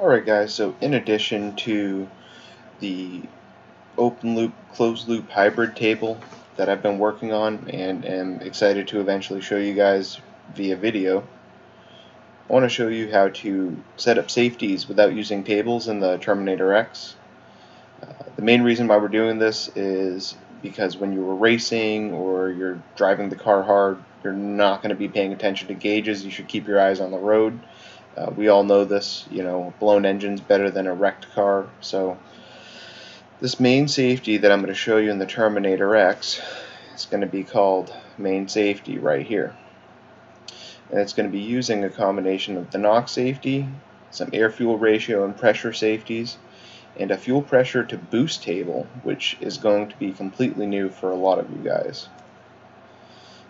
Alright guys, so in addition to the open loop, closed loop hybrid table that I've been working on and am excited to eventually show you guys via video, I want to show you how to set up safeties without using tables in the Terminator X. The main reason why we're doing this is because when you were racing or you're driving the car hard, you're not going to be paying attention to gauges. You should keep your eyes on the road. We all know this, blown engine's better than a wrecked car. So this main safety that I'm going to show you in the Terminator X is going to be called main safety right here. And it's going to be using a combination of the knock safety, some air-fuel ratio and pressure safeties, and a fuel pressure to boost table, which is going to be completely new for a lot of you guys.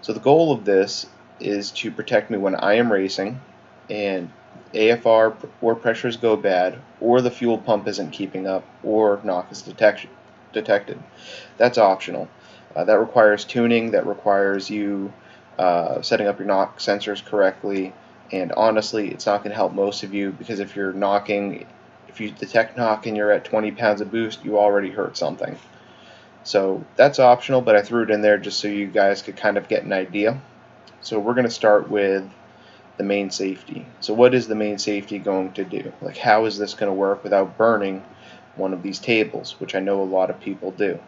So the goal of this is to protect me when I am racing and AFR or pressures go bad, or the fuel pump isn't keeping up, or knock is detected. That's optional. That requires tuning, that requires you setting up your knock sensors correctly, and honestly, it's not going to help most of you because if you detect knock and you're at 20 pounds of boost, you already hurt something. So that's optional, but I threw it in there just so you guys could kind of get an idea. So we're going to start with the main safety. So what is the main safety going to do? Like, how is this going to work without burning one of these tables, which I know a lot of people do?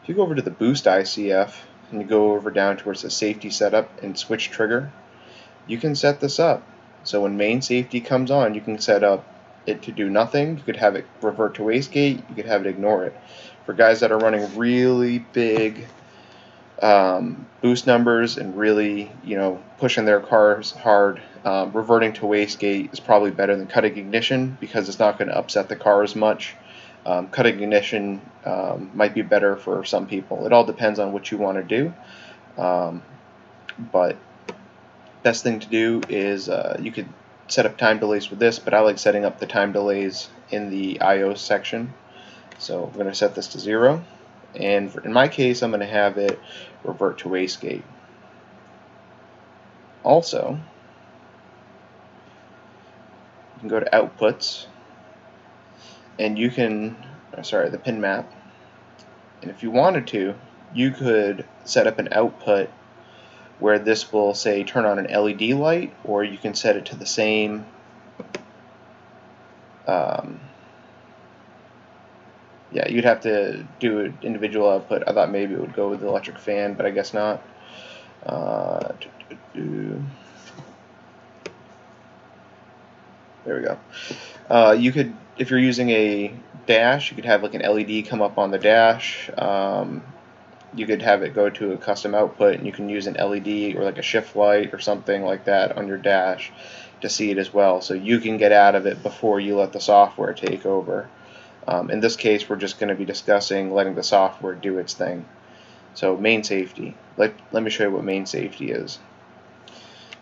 If you go over to the boost ICF and you go over down to where it says safety setup and switch trigger, you can set this up. So when main safety comes on, you can set up it to do nothing. You could have it revert to wastegate. You could have it ignore it. For guys that are running really big boost numbers and really, pushing their cars hard, reverting to wastegate is probably better than cutting ignition because it's not going to upset the car as much. Cutting ignition might be better for some people. It all depends on what you want to do. But best thing to do is you could set up time delays with this, but I like setting up the time delays in the IO section. So I'm going to set this to 0. And in my case, I'm going to have it revert to wastegate. Also, you can go to outputs, and you can, the pin map, and if you wanted to, you could set up an output where this will say turn on an LED light, or you can set it to the same you'd have to do an individual output. I thought maybe it would go with the electric fan, but I guess not. There we go. You could, if you're using a dash, you could have like an LED come up on the dash. You could have it go to a custom output, and you can use an LED or like a shift light or something like that on your dash to see it as well. So you can get out of it before you let the software take over. In this case, we're just going to be discussing letting the software do its thing. So main safety. Let me show you what main safety is.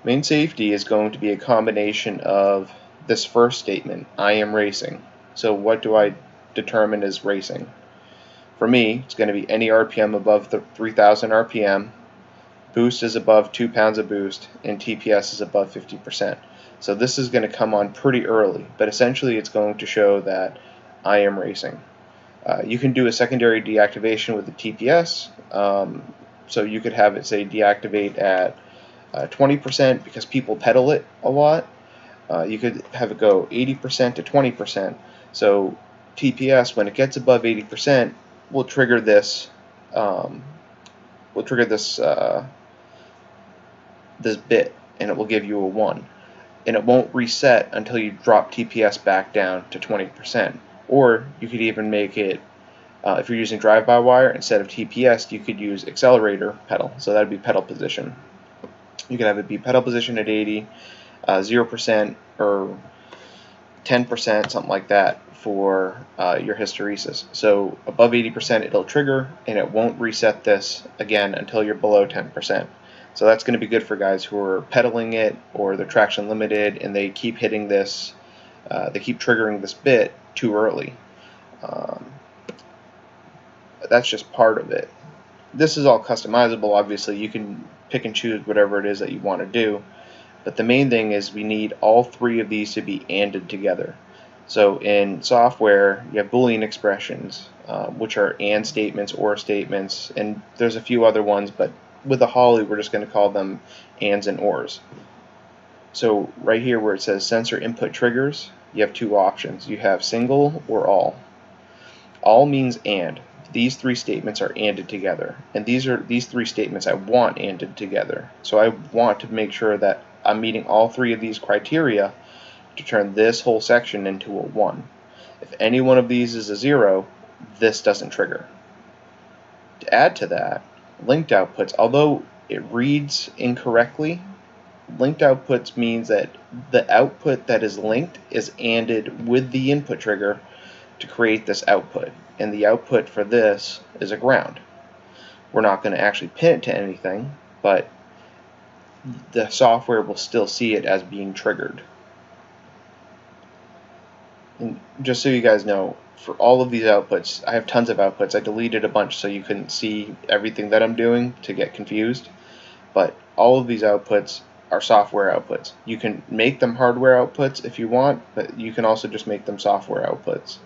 Main safety is going to be a combination of this first statement, I am racing. So what do I determine as racing? For me, it's going to be any RPM above 3,000 RPM, boost is above 2 pounds of boost, and TPS is above 50%. So this is going to come on pretty early, but essentially it's going to show that I am racing. You can do a secondary deactivation with the TPS, so you could have it say deactivate at 20% because people pedal it a lot. You could have it go 80% to 20%. So TPS, when it gets above 80%, will trigger this. This bit, and it will give you a 1, and it won't reset until you drop TPS back down to 20%. Or you could even make it, if you're using drive-by-wire, instead of TPS, you could use accelerator pedal. So that would be pedal position. You can have it be pedal position at 80, 0% or 10%, something like that, for your hysteresis. So above 80%, it'll trigger, and it won't reset this again until you're below 10%. So that's going to be good for guys who are pedaling it or they're traction limited and they keep hitting this, they keep triggering this bit too early. That's just part of it. This is all customizable, obviously. You can pick and choose whatever it is that you want to do. But the main thing is we need all 3 of these to be ANDed together. So in software, you have Boolean expressions, which are and statements, or statements, and there's a few other ones, but with the Holley, we're just going to call them ands and ors. So right here where it says sensor input triggers, you have two options. You have single or all. All means and. These three statements are anded together, and these three statements I want anded together. So I want to make sure that I'm meeting all three of these criteria to turn this whole section into a 1. If any one of these is a 0, this doesn't trigger. To add to that, linked outputs, although it reads incorrectly, linked outputs means that the output that is linked is ANDed with the input trigger to create this output. And the output for this is a ground. We're not going to actually pin it to anything, but the software will still see it as being triggered. And just so you guys know, for all of these outputs, I have tons of outputs. I deleted a bunch so you couldn't see everything that I'm doing to get confused. But all of these outputs are software outputs. You can make them hardware outputs if you want, but you can also just make them software outputs.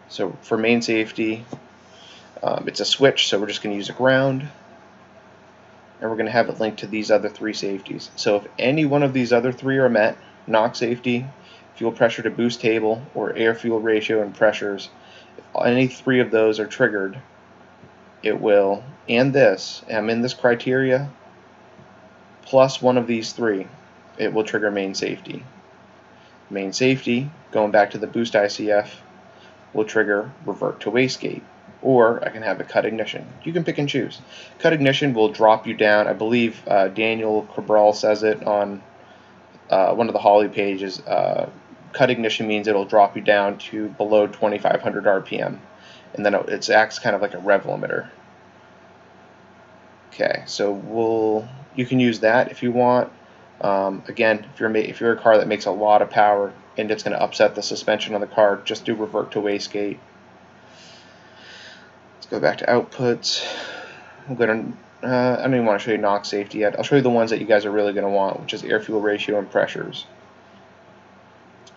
So for main safety, it's a switch, so we're just going to use a ground. And we're going to have it linked to these other three safeties. So if any one of these other three are met, knock safety, fuel pressure to boost table, or air fuel ratio and pressures, if any three of those are triggered, it will, and this, I'm in this criteria, plus one of these three, it will trigger main safety. Main safety, going back to the boost ICF, will trigger revert to wastegate. Or I can have a cut ignition. You can pick and choose. Cut ignition will drop you down. I believe Daniel Cabral says it on one of the Holley pages. Cut ignition means it'll drop you down to below 2,500 RPM, and then it acts kind of like a rev limiter. Okay, so you can use that if you want. Again, if you're a car that makes a lot of power and it's going to upset the suspension on the car, just do revert to wastegate. Go back to outputs. I'm going to, I don't even want to show you knock safety yet. I'll show you the ones that you guys are really going to want, which is air fuel ratio and pressures.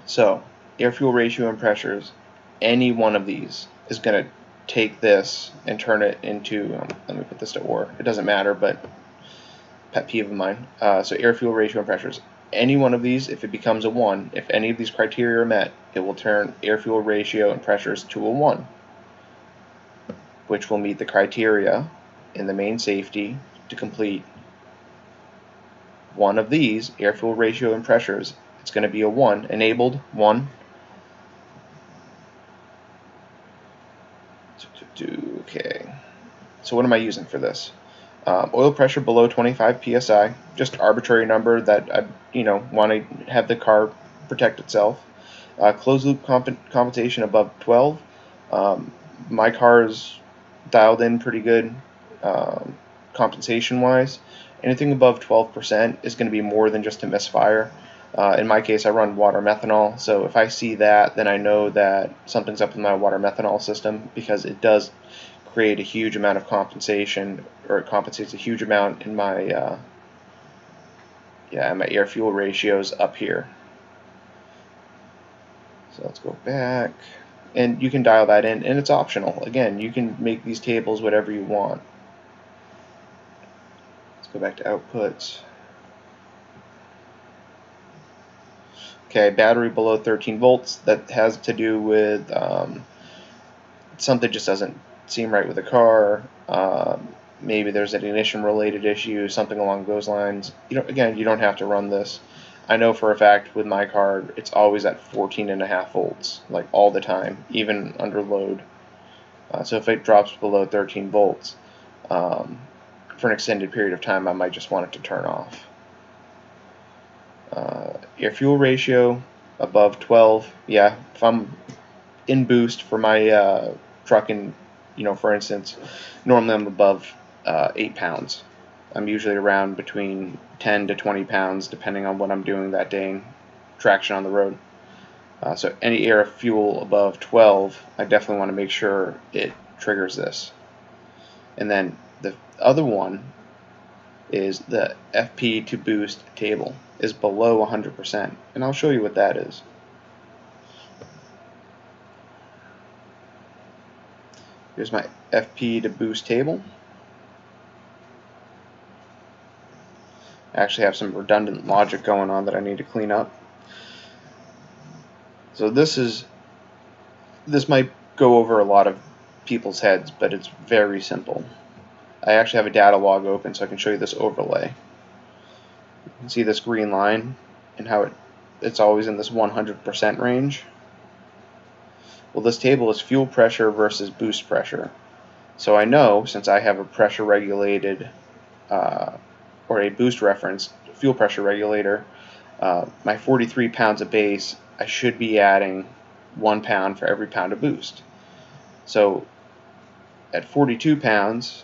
So, air fuel ratio and pressures, any one of these is going to take this and turn it into, let me put this to or. It doesn't matter, but pet peeve of mine. So air fuel ratio and pressures. Any one of these, if it becomes a 1, if any of these criteria are met, it will turn air fuel ratio and pressures to a 1. Which will meet the criteria in the main safety to complete one of these, air fuel ratio and pressures. It's going to be a 1, enabled 1. Okay, so what am I using for this? Oil pressure below 25 psi, just arbitrary number that I want to have the car protect itself. Closed loop compensation above 12. My car is dialed in pretty good compensation wise. Anything above 12% is going to be more than just a misfire. In my case, I run water methanol, so if I see that, then I know that something's up with my water methanol system, because it does create a huge amount of compensation, or it compensates a huge amount in my my air fuel ratios up here. So let's go back. And you can dial that in, and it's optional. Again, you can make these tables whatever you want. Let's go back to outputs. Okay, battery below 13 volts. That has to do with something just doesn't seem right with the car. Maybe there's an ignition-related issue, something along those lines. Again, you don't have to run this. I know for a fact with my car, it's always at 14.5 volts, like all the time, even under load. So if it drops below 13 volts for an extended period of time, I might just want it to turn off. Air fuel ratio above 12. Yeah, if I'm in boost for my truck, and for instance, normally I'm above 8 pounds. I'm usually around between 10 to 20 pounds, depending on what I'm doing that day in traction on the road. So any air fuel above 12, I definitely want to make sure it triggers this. And then the other one is the FP to boost table is below 100%, and I'll show you what that is. Here's my FP to boost table. I actually have some redundant logic going on that I need to clean up. So this might go over a lot of people's heads, but it's very simple. I actually have a data log open so I can show you this overlay. You can see this green line and how it's always in this 100% range. Well, this table is fuel pressure versus boost pressure. So I know, since I have a pressure regulated or a boost reference fuel pressure regulator, my 43 pounds of base, I should be adding 1 pound for every pound of boost. So at 42 pounds,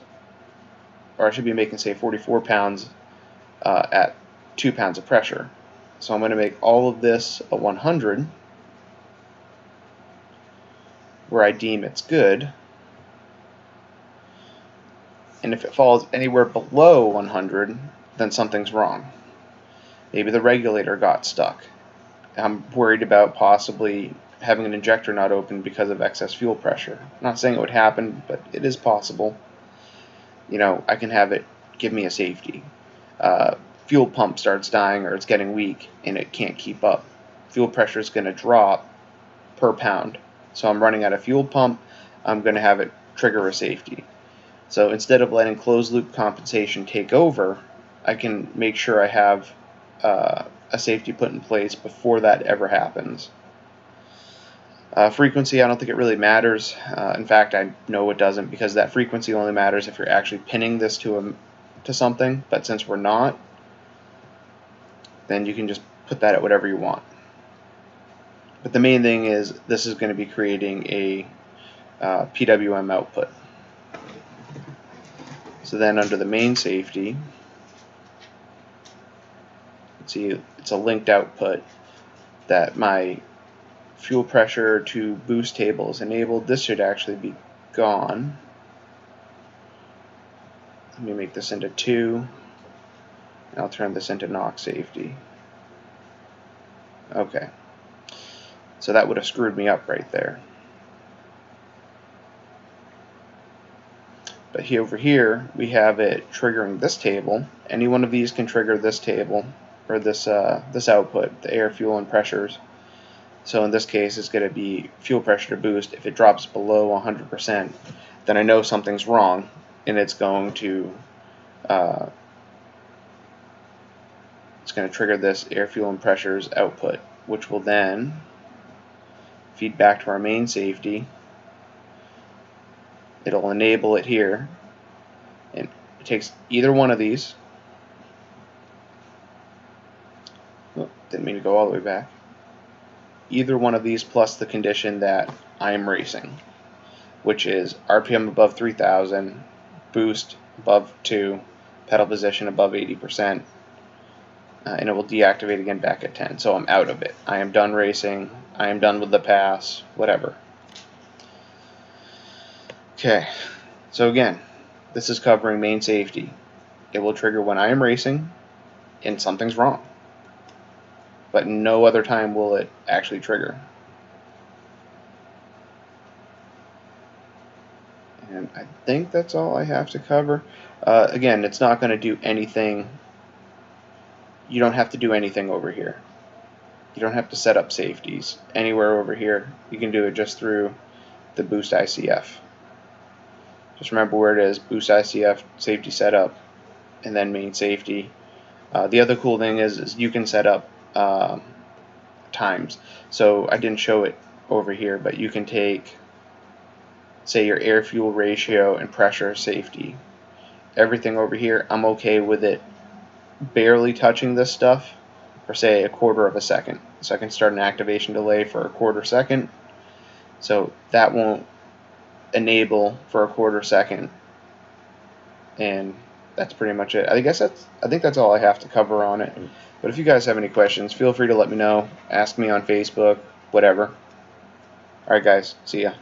or I should be making, say, 44 pounds at 2 pounds of pressure. So I'm going to make all of this a 100, where I deem it's good. And if it falls anywhere below 100, then something's wrong. Maybe the regulator got stuck. I'm worried about possibly having an injector not open because of excess fuel pressure. I'm not saying it would happen, but it is possible. I can have it give me a safety. Fuel pump starts dying or it's getting weak and it can't keep up. Fuel pressure is going to drop per pound. So I'm running out of fuel pump, I'm going to have it trigger a safety. So instead of letting closed loop compensation take over, I can make sure I have a safety put in place before that ever happens. Frequency, I don't think it really matters. In fact, I know it doesn't, because that frequency only matters if you're actually pinning this to something. But since we're not, then you can just put that at whatever you want. But the main thing is this is going to be creating a PWM output. So then under the main safety, see, it's a linked output that my fuel pressure to boost table is enabled. This should actually be gone. Let me make this into 2. And I'll turn this into knock safety. Okay. So that would have screwed me up right there. But over here, we have it triggering this table. Any one of these can trigger this table, or this output, the air, fuel, and pressures. So in this case, it's going to be fuel pressure to boost. If it drops below 100%, then I know something's wrong, and it's going to trigger this air, fuel, and pressures output, which will then feed back to our main safety. It'll enable it here, and it takes either one of these. Oh, didn't mean to go all the way back. Either one of these plus the condition that I am racing, which is RPM above 3000, boost above 2, pedal position above 80%, and it will deactivate again back at 10. So I'm out of it. I am done racing. I am done with the pass, whatever. Okay, so again, this is covering main safety. It will trigger when I am racing and something's wrong, but no other time will it actually trigger. And I think that's all I have to cover. Again, it's not going to do anything. You don't have to do anything over here. You don't have to set up safeties anywhere over here. You can do it just through the Boost ICF. Just remember where it is: Boost ICF, safety setup, and then main safety. The other cool thing is you can set up times. So I didn't show it over here, but you can take, say, your air fuel ratio and pressure safety. Everything over here, I'm okay with it barely touching this stuff for, say, 1/4 of a second. So I can start an activation delay for 1/4 second. So that won't enable for 1/4 second. And that's pretty much it. I think that's all I have to cover on it. But if you guys have any questions, feel free to let me know. Ask me on Facebook, whatever. Alright guys, see ya.